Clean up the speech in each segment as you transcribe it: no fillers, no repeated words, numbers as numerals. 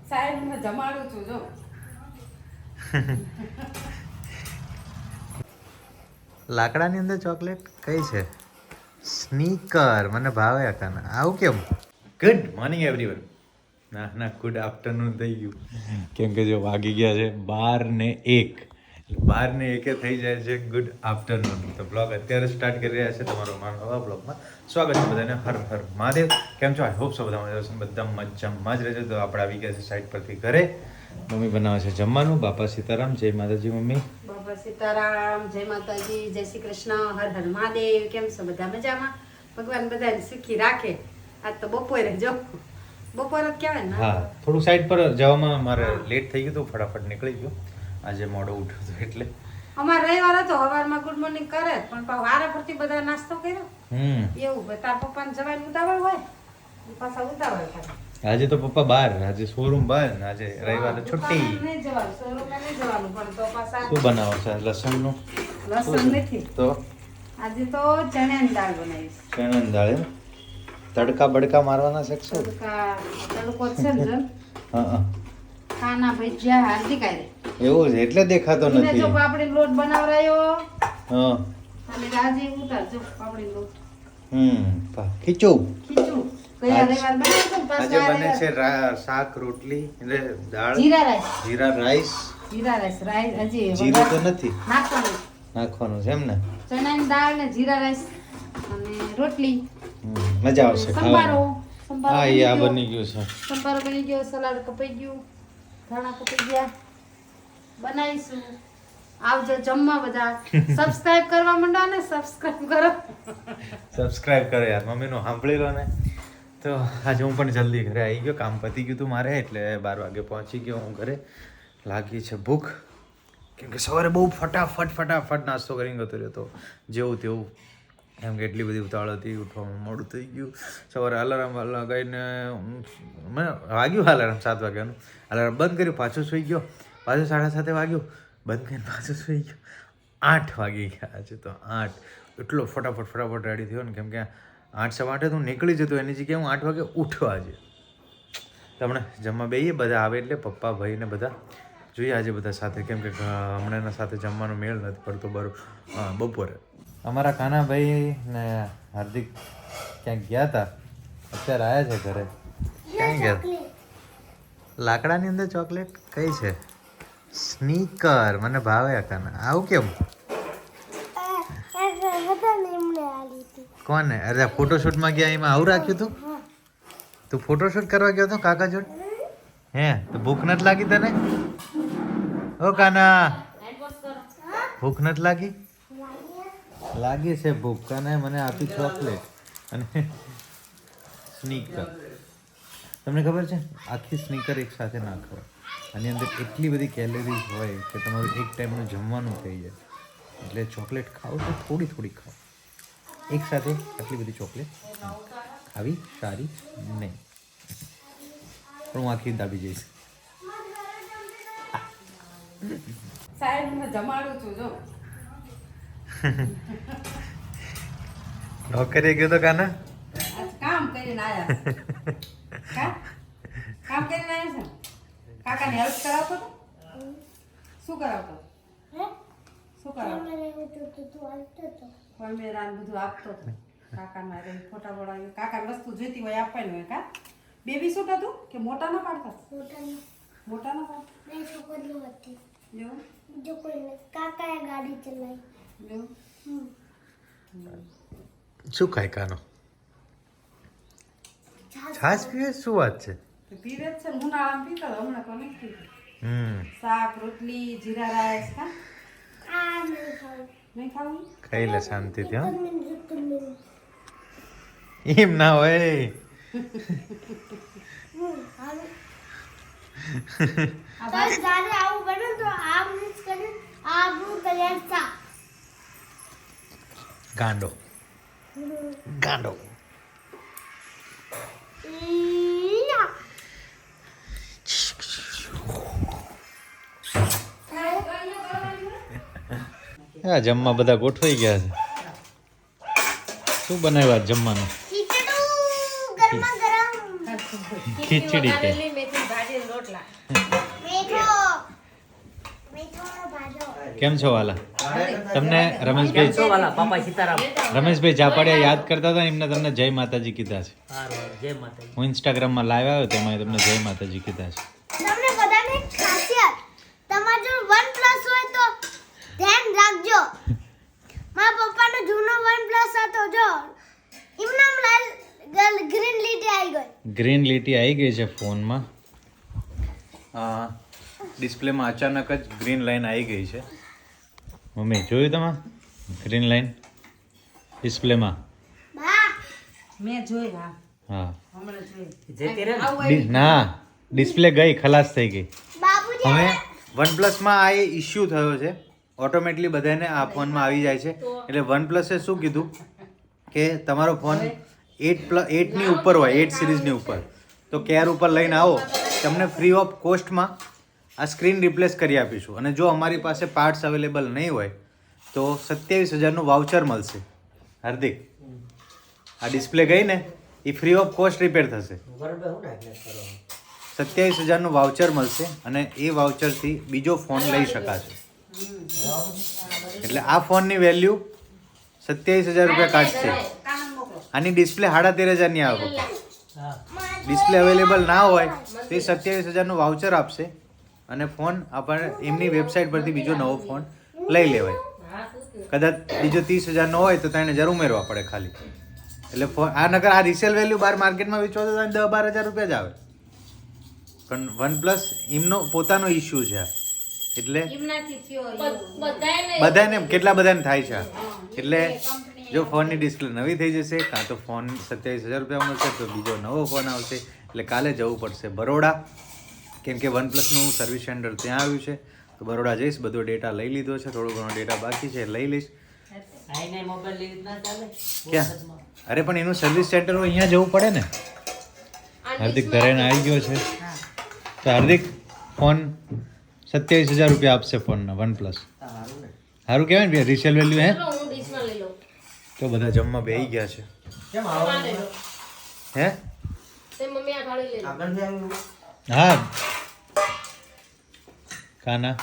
સાહેબ હું જમાડું છું જો. લાકડાની અંદર ચોકલેટ કઈ છે? સ્નીકર. મને ભાવે કાના. આવું કેમ? Good morning everyone. ના ગુડ આફ્ટરનૂન થઈ ગયું, કેમ કે જો વાગી ગયા છે 12:01. 12:01 થઈ જાય છે ગુડ આફ્ટરનૂન. તો બ્લોગ અત્યારે સ્ટાર્ટ કરી રહ્યા છે તમારો નવા બ્લોગમાં. સ્વાગત છે બધાને. હર હર મહાદેવ. કેમ છો? આઈ હોપ સો બધા મજા આવશે, બધા મજામાં જ રહેજો. તો આપણે આવી ગયા છે સાઈડ પરથી ઘરે. મમ્મી બનાવે છે જમવાનું. બાપા સીતારામ. જય માતાજી મમ્મી. બાબા સીતારામ, જય માતાજી, જય શ્રી કૃષ્ણ, હર હર મહાદેવ. કેમ છો બધા મજામાં? ભગવાન બધાને સુખી રાખે. આજ તો બપોરે જો બપોર જ કહેવાય ને. હા, થોડું સાઈડ પર જવામાં મારે લેટ થઈ ગયું તો ફટાફટ નીકળી ગયો. આજે મોડો ઉઠ્યો હતો એટલે. અમાર રવિવાર હતો, સવારમાં ગુડ મોર્નિંગ કરે પણ વારે ફરતી બધા નાસ્તો કર્યો એવું. તાર પપ્પાને જવાનું ઉતાવળ હોય, પાછા ઉતાવળ થાય. આજે તો પપ્પા બહાર, આજે શોરૂમ બહાર, આજે રવિવારે છુટ્ટી. નહીં જવાનું, શોરૂમે નહીં જવાનું, પણ તો પાછા શું બનાવો છે? લસણનું લસણ નથી તો આજે તો ચણાની દાળ બનાવીશ. ચણાની દાળ એમ? તડકા બડકા મારવાના છે કે શું? તડકો છે ને જન. હા, ખાના ભજીયા હાર્દિક આરે એવું છે એટલે દેખાતો એને નથી. જો પાપડી લોટ બનાવરાયો હા. અને રાજી ઉતાર જો પાપડી લોટ ખીચું. ખીચું ગયા રવિવાર બનાવ્યું ને આજે પાછા બને છે શાક રોટલી એટલે દાળ, જીરા રાઈસ. જીરા રાઈસ. જીરા રાઈસ હજી જીરું તો નથી નાખવાનું. નાખવાનું છે એમ ને? ચણાની દાળ ને જીરા રાઈસ અને રોટલી. મજા આવશે સંભારો. ખાવાની. હા, એ આ બની ગયું છે. સંભારો બની ગયો, સલાડ કપાઈ ગયું, ધાણા કપાઈ ગયા. બનાવીશું. આવજો જમવા બધા. સબસ્ક્રાઇબ કરવા માંડો ને સબસ્ક્રાઇબ કરો. સબસ્ક્રાઇબ કરો યાર, મમ્મીનું સાંભળી લો ને. તો આજે હું પણ જલ્દી ઘરે આવી ગયો. કામ પતી ગયું હતું મારે એટલે 12 વાગે પહોંચી ગયો હું ઘરે. લાગી છે ભૂખ, કેમ કે સવારે બહુ ફટાફટ નાસ્તો કરીને ગતો રહ્યો હતો જેવું તેવું. એમ કે એટલી બધી ઉતાવળ હતી, ઉઠવામાં મોડું થઈ ગયું. સવારે અલાર્મ લગાવીને મને વાગ્યું અલાર્મ 7 વાગ્યાનું. અલાર્મ બંધ કર્યું, પાછું સૂઈ ગયો. પાછું 7:30 વાગ્યું, બંધ કરીને પાછું સૂઈ ગયો. 8 વાગી ગયા છે તો 8. એટલો ફટાફટ રેડી થયો ને, કેમ કે 8:15 તો નીકળી જતો, એની જગ્યાએ હું 8 વાગે ઉઠ્યો આજે. તમને જમવા બેહીએ બધા આવે એટલે પપ્પા ભાઈ ને બધા જોઈએ આજે બધા સાથે, કેમ કે હમણાં એના સાથે જમવાનો મેળ નથી પડતો બપોરે. અમારા કાનાભાઈ ને હાર્દિક ક્યાંક ગયા હતા, અત્યારે આવ્યા છે ઘરે. ક્યાં ગયા? લાકડાની અંદર ચોકલેટ કઈ છે? સ્નીકર. મને ભાવે કાના. આવું કેમ? કોને? અરે ફોટોશૂટમાં ગયા એમાં આવું રાખ્યું તું? તું ફોટોશૂટ કરવા ગયો તો કાકા જોડે? હે તો ભૂખ નથી લાગી તને? ઓ કાના, ભૂખ નથી લાગી? લાગી છે ભૂખ. કાના મને આપી ચોકલેટ અને સ્નીકર. તમને ખબર છે આખી સ્નીકર એક સાથે ના ખવાય. આની અંદર એટલી બધી કેલરીઝ હોય કે તમારું એક ટાઈમનું જમવાનું થઈ જાય. એટલે ચોકલેટ ખાઓ તો થોડી ખાઓ. એક સાથે આટલી બધી ચોકલેટ ખાવી સારી નહીં. પણ હું આખી દાબી જઈશ. સાહેબ હું જમાડું છું જો. નોકરી ગયો તો કાના? આજ કામ કરીને આયા. કામ કરીને આયા છે. કાકાને હેલ્પ કરાવતો તો? શું કરાવતો? શું કરાવતો? પરમેરાન બધું આપતો હતો. કાકાના રે ફોટા પડાવી, કાકાને વસ્તુ જોઈતી હોય આપવાની હોય. કા બેબી શું હતું કે મોટા ના પાડતા? મોટા ના પાડતા. કાકાએ ગાડી ચલાવી. શું ખાય કાનો? છાશ પીવે? શું વાત છે? પીવે જ છે ને, ઉનાળામાં પીતો હતો, હમણાં તો નહીં પીતો. શાક રોટલી જીરા રાઈસ. હા નહીં ખાવું? ખાઈ લે શાંતિથી. હા, એમ ના હોય. આવું બને તો આ મિક્સ કરી આ બ્લુ કલર સા ગાંડો. હા, જમવા બધા ગોઠવાઈ ગયા છે. શું બનાવ્યા જમવાનું? ખીચડી કે મીઠો મીઠો ભાજો કેમ છો વાલા? તમને કેમ છો વાલા? પાપા સીતારામ. રમેશભાઈ જાપાડિયા યાદ કરતા હતા એમને તમને જય માતાજી કીધા છે. હારું, જય માતાજી. હું ઇન્સ્ટાગ્રામમાં લાઈવ આવ્યો તેમાં તમને જય માતાજી કીધા છે. તમને બધાને એક ખાસિયત તમારો જો OnePlus હોય તો ધ્યાન રાખજો. મારા પપ્પાનો જૂનો OnePlus હતો જો ઇમનામ લાલ ગ્રીન લીટી આવી ગઈ. ગ્રીન લીટી આવી ગઈ છે ફોનમાં. ડિસ્પ્લેમાં અચાનક જ ગ્રીન લાઈન આવી ગઈ છે. મમ્મી જોયું તમે ગ્રીન લાઈન ડિસ્પ્લેમાં? બા મેં જોઈ હા હા. હમણાં જોઈ જતી રહે ને? આવું આવ્યું. ના ડિસ્પ્લે ગઈ, ખલાસ થઈ ગઈ. બાબુજી હવે વનપ્લસમાં આ ઇશ્યુ થયો છે. ઓટોમેટિકલી બધાને આ ફોનમાં આવી જાય છે. એટલે વનપ્લસે શું કીધું કે તમારો ફોન 8ની ઉપર હોય, 8 સિરીઝની ઉપર, તો કેર ઉપર લઈને આવો, તમને ફ્રી ઓફ કોસ્ટમાં આ સ્ક્રીન રિપ્લેસ કરી આપીશું. અને જો અમારી પાસે પાર્ટ્સ અવેલેબલ નહીં હોય તો 27,000નું વાઉચર મળશે. હાર્દિક, આ ડિસ્પ્લે ગઈ ને એ ફ્રી ઓફ કોસ્ટ રિપેર થશે. બરાબર, હું નાખીને કરો. 27,000નું વાઉચર મળશે અને એ વાઉચરથી બીજો ફોન લઈ શકાશે. એટલે આ ફોનની વેલ્યુ 27,000 રૂપિયા કાઢશે. કાનૂન મોકલો. આની ડિસ્પ્લે 13,500ની આવે. હા. ડિસ્પ્લે અવેલેબલ ના હોય તો એ 27,000નું વાઉચર આપશે અને ફોન આપણે એમની વેબસાઇટ પરથી બીજો નવો ફોન લઈ લેવાય. કદાચ બીજો 30,000નો હોય તો 3,000 ઉમેરવા પડે ખાલી. એટલે ફોન આ નકર આ રિસેલ વેલ્યુ બહાર માર્કેટમાં વેચવા તો 10-12,000 રૂપિયા જ આવે. પણ વનપ્લસ એમનો પોતાનો ઇશ્યુ છે આ. એટલે એમનાથી થયો એવું. બધાને કેટલા બધાને થાય છે આ. એટલે જો ફોનની ડિસ્પ્લે નવી થઈ જશે કાં તો ફોન 27,000 રૂપિયા મળશે તો બીજો નવો ફોન આવશે. એટલે કાલે જવું પડશે બરોડા, કેમ કે વનપ્લસનું સર્વિસ સેન્ટર ત્યાં આવ્યું છે. તો બરોડા જઈશ, બધો ડેટા લઈ લીધો છે, થોડો ઘણો ડેટા બાકી છે લઈ લઈશ. આઈને મોબાઈલ લઈ ના ચાલે? ક્યાં? અરે પણ એનું સર્વિસ સેન્ટર હોય અહીંયા જવું પડે ને. હાર્દિક ધરેને આવી ગયો છે. તો હાર્દિક ફોન 27,000 રૂપિયા આપશે ફોનના વનપ્લસ. હારું ને. સારું કહેવાય ને રિસેલ વેલ્યુ હે. હું ડીશમાં લઈ લઉં. તો બધા જમવા બેસી ગયા છે. કેમ આ આવો? લઈ લો. હે? તે મમ્મી આ થાળી લઈ લો. આગળથી આવ્યું? હા. કાના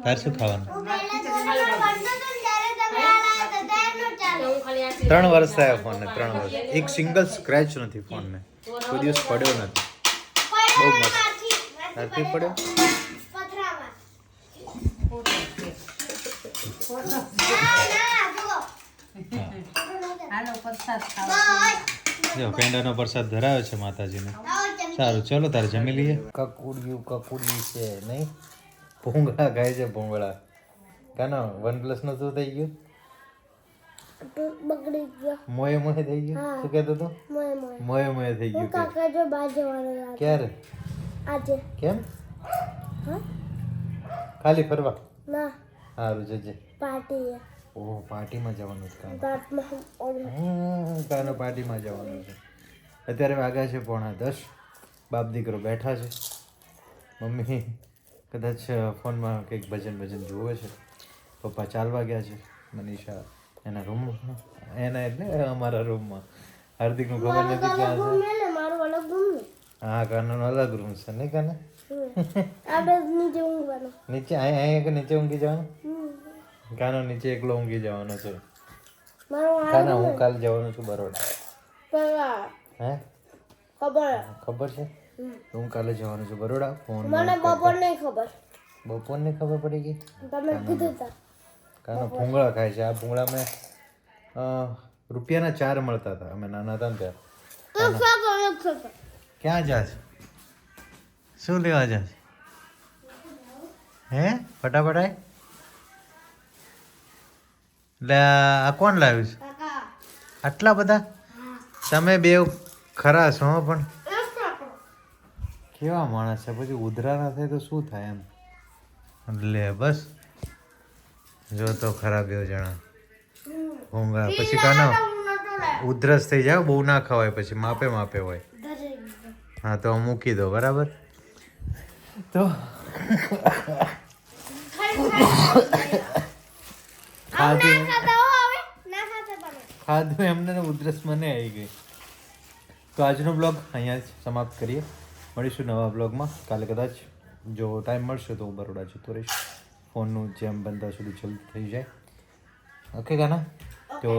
તાર શું ખાવાનું? હું પહેલા ધોરણમાં ભણતો હતો ને ત્યારે તમે આયા હતા ત્યારે નો ચાલે. તો હું ખાલી આ 3 વર્ષ થયા ફોનને, 3 વર્ષ. એક સિંગલ સ્ક્રેચ નથી ફોનને, કોઈ દિવસ પડ્યો નથી. બહુ મસ્ત. નથી પડ્યો? પથરામાં. ના ના જુઓ. હાલો પ્રસાદ ખાવા. બસ જો પેંડાનો પ્રસાદ ધરાવે છે માતાજીને. આવો ચમચી. સારું ચલો તારે જમી લઈએ. કકુડિયું છે નહીં, ભૂંગળા ખાય છે ભૂંગળા. કાનો વનપ્લસ નું શું થઈ ગયું? બગડી ગયો. મોએ મોએ થઈ ગયું. હા. શું કહેતો તું? મોય મોય. મોએ મોએ થઈ હું ગયું કે કાકા જો બહાર જવાનું રાત. ક્યારે? આજે. કેમ? હા? ખાલી ફરવા? ના સારું જજે. પાર્ટી છે. ઓહ પાર્ટીમાં જવાનું છે કાનો. રાતમાં ઓર્ડર. કાનો પાર્ટીમાં જવાનું છે. અત્યારે વાગ્યા છે 9:30. બાપ દીકરો બેઠા છે. મમ્મી કદાચ ફોનમાં કંઈક ભજન જુએ છે. પપ્પા ચાલવા ગયા છે. મનીષા એના રૂમમાં, એના એટલે અમારા રૂમમાં. હાર્દિકનું ખબર નથી ક્યાં છે. રૂમ ને મારું અલગ રૂમ ને. હા કાનાનો અલગ રૂમ છે નહીં કાના? આપણે નીચે ઊંઘવાનું. નીચે અહીંયા કે નીચે ઊંઘી જવાનું? કાનો નીચે એકલો ઊંઘી જવાનો છે. મારું કાના હું કાલે જવાનું છું બરોડા. પેલા હે ખબર. ખબર છે? હું કાલે જવાનું છું બરોડા. ફોન મને બપોર નહીં ખબર. બપોરની ખબર પડી ગઈ. તમે કીધું તા. કાનો ભૂંગળા ખાય છે. આ ભૂંગળા મેં રૂપિયાના 4 મળતા હતા અમે નાના હતા ને ત્યારે. ક્યાં જાશ? શું લેવા જાશ? હે ફટાફટ આય. એટલે આ કોણ લાવ્યું છે કાકા. આટલા બધા? તમે બે ખરા છો હો, પણ કેવા માણસ છે. પછી ઉધરા ના થાય તો શું થાય એમ. લે બસ જો તો ખરા બે જણા ભૂંગળા. પછી કાનો ઉધરસ થઈ જાય, બહુ ના ખવાય, પછી માપે હોય. હા તો મૂકી દો બરાબર. તો ખાધું એમને ને ઉધરસ મને આવી ગઈ. તો આજનો બ્લોગ અહીંયા જ સમાપ્ત કરીએ. મળીશું નવા બ્લોગમાં કાલે કદાચ જો ટાઈમ મળશે તો હું બરોડા જતો રહીશ ફોનનું જેમ બનતા સુધી જલ્દી થઈ જાય ઓકે ગાના તો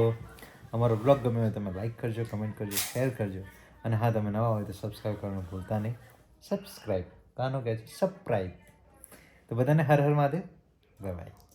અમારો બ્લોગ ગમે હોય તમે લાઈક કરજો કમેન્ટ કરજો શેર કરજો અને હા તમે નવા હોય તો સબસ્ક્રાઈબ કરવાનું ભૂલતા નહીં સબસ્ક્રાઈબ કાનો કહે છે સબસ્ક્રાઈબ તો બધાને હર હર મહાદેવ બાય બાય